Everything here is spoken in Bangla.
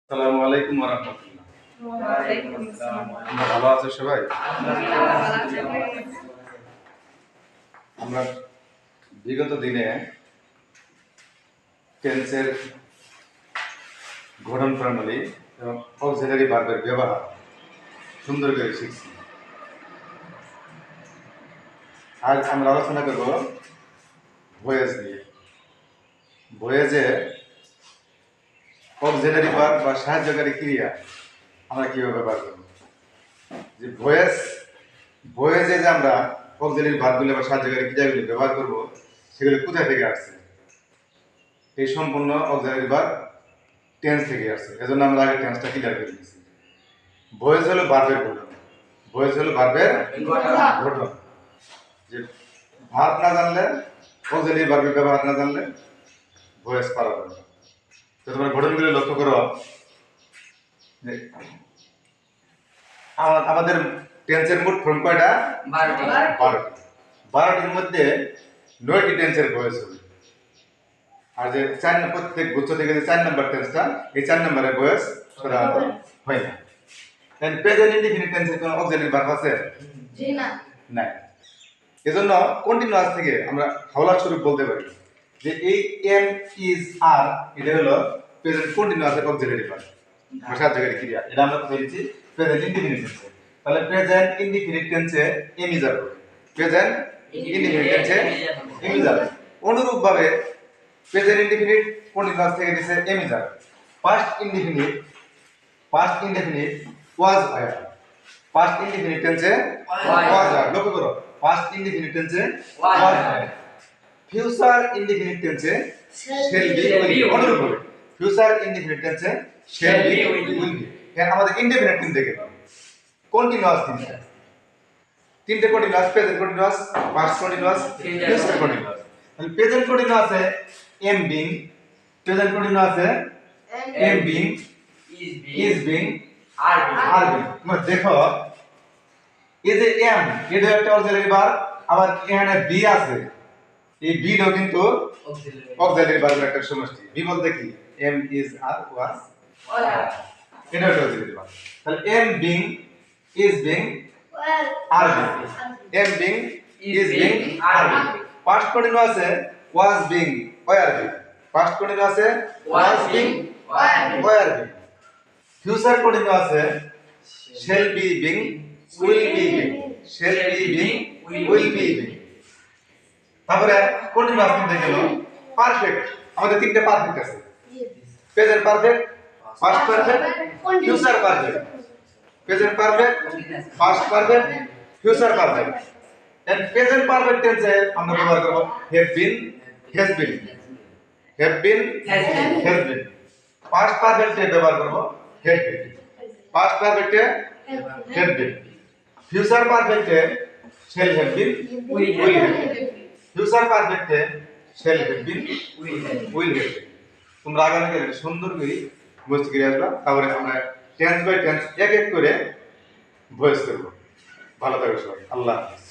আসসালামু আলাইকুম ওয়া রাহমাতুল্লাহ। ওয়ালাইকুম আসসালাম। তোমরা ভালো আছো সবাই? আমরা বিগত দিনে টেন্সের গঠন প্রণালী এবং অক্সিলারি ভার্বের ব্যবহার সুন্দর করে শিখছি। আজ আমরা আলোচনা করব ভয়েস নিয়ে। ভয়েসে অক্সিলারি ভার্ব বা সাহায্যকারী ক্রিয়া আমরা কিভাবে ব্যবহার করব। যে ভয়েসে যে আমরা অক্সিলারি ভার্বগুলো বা সাহায্যকারী ক্রিয়াগুলি ব্যবহার করব সেগুলো কোথায় থেকে আসছে? এই সম্পূর্ণ অক্সিলারি ভার্ব টেন্স থেকে আসছে। এজন্য আমরা আগে টেন্সটা ক্লিয়ার করে নিয়েছি। ভয়েস হলো ভার্বের গঠন। ভয়েস হলো ভার্বের গঠন। যে ভার্ব না জানলে অক্সিলারি ভার্বের ব্যবহার না জানলে ভয়েস পারা যাবে না। তো তোমরা গঠনগুলো লক্ষ্য করো যে আমাদের টেন্সের মোট ফর্ম কয়টা? 12টি। 12টির মধ্যে 9টি টেন্সের ভয়েস হবে। আর যে প্রত্যেক গুচ্ছ থেকে যে 4 নম্বর টেন্সটা, এই 4 নম্বরের ভয়েস সাধারণত হয় না। এন্ড প্রেজেন্ট ইনডিফিনিট টেন্সের কোনো অক্সিলারি ভার্ব আছে? জি না। নাই। এজন্য কন্টিনিউয়াস থেকে আমরা হাওলা স্বরূপ বলতে পারি যে এই এম ইজ আর এটা হলো প্রেজেন্ট কন্টিনিউয়াস এর অক্সিলারি ভার্ব। সাহায্যকারী ক্রিয়া। এটা আমরা কোথায় দিচ্ছি? প্রেজেন্ট ইনডিফিনিট টেন্সে। তাহলে প্রেজেন্ট ইনডিফিনিট টেন্সে এম ইজ আর হবে। প্রেজেন্ট ইনডিফিনিট টেন্সে এম ইজ আর। অনুরূপভাবে প্রেজেন্ট ইনডিফিনিট কন্টিনিউয়াস থেকে দিছে am is are. Past indefinite was আর। পাস্ট ইনডিফিনিট টেন্সে ওয়াজ আর। লক্ষ্য করো, পাস্ট ইনডিফিনিট টেন্সে ওয়াজ আর। ফিউচার ইনডিফিনিট টেন্সে শ্যাল বি উইল বি। অনুরূপভাবে ফিউচার ইনডিফিনিট টেন্সে শ্যাল বি উইল বি। এখন আমাদের ইনডিফিনিট টেন্স দেখে কন্টিনিউয়াস তিনটা। তিনটে continuous, present continuous, past continuous, future continuous. তাহলে প্রেজেন্ট কন্টিনিউয়াসে এম বিং, প্রেজেন্ট কন্টিনিউয়াসে am being, is being, are being. তোমরা দেখো এই যে এম এটা একটা অক্সিলারি ভার্ব, আবার এখানে বি আছে। এই বিটাও কিন্তু অক্সিলারি ভার্বের একটা সমষ্টি। বি বলতে কি? এম ইজ আর ওয়াজ এটা একটা অক্সিলারি ভার্ব। তাহলে am being, is being, are being. Am being, is being, are being. Past কন্টিনিউয়াসে was being, were being. Past কন্টিনিউয়াসে was being, were being. Future কন্টিনিউয়াসে shall be being, will be being, shall be being, will be being। তারপরে কন্টিনিউয়াস তিনটে গেল। পারফেক্ট, আমাদের তিনটে পারফেক্ট আছে। Present perfect, past perfect, future perfect. Present perfect, past perfect, future perfect. And present perfect টেন্সে আমরা ব্যবহার করব have been, has been, have been, has been। Past পারফেক্টে ব্যবহার করব had been। পাস্ট পারফেক্টে have been। ফিউচার পারফেক্টে shall have been, will have been। Future পারফেক্টে shall have been, will have been। তোমরা আগামীকাল সুন্দর করে মুখস্থ করে আসবা। তারপরে আমরা টেন্স বাই টেন্স এক এক করে ভয়েস করব। ভালো থাকো সবাই। আল্লাহ হাফেজ।